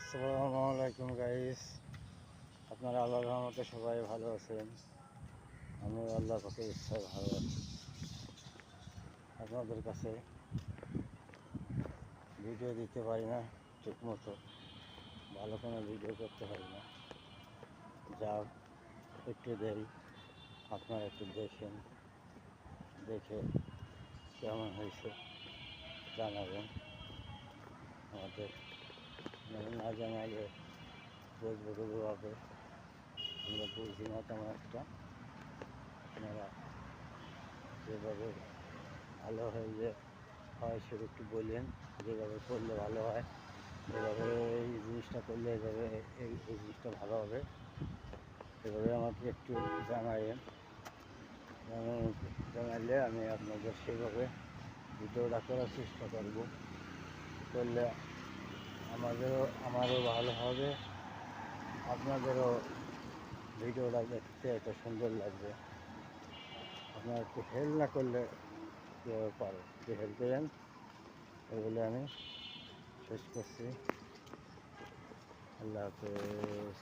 আসসালামু আলাইকুম গাইস, আপনারা আল্লাহর রহমতে সবাই ভালো আছেন। আমি আল্লাহর পাকের ইচ্ছায় ভালো আছি। আপনাদের কাছে ভিডিও দিতে পারি না ঠিক মতো, ভালো কোনো ভিডিও করতে পারি না। যা একটু দেরি, আপনারা একটু দেখেন, দেখে কেমন হয়েছে জানাবেন। আমাদের না জানালে বুঝবো কীভাবে, আমরা বুঝি না তেমন একটা। আপনারা যেভাবে ভালো হয়ে হয় সেটা একটু বললেন, যেভাবে করলে ভালো হয়, এভাবে এই জিনিসটা করলে এভাবে এই জিনিসটা ভালো হবে, এভাবে আমাকে একটু জানাবেন। জানালে আমি আপনাদের সেভাবে ভিডিওটা করার চেষ্টা করব, করলে আমারও ভালো হবে, আপনাদেরও ভিডিওটা দেখতে একটা সুন্দর লাগবে। আপনারা একটু হেল্প না করলে কীভাবে পারো, একটু হেল্প করেন, এগুলো আমি শেষ করছি। আল্লাহ হাফেজ।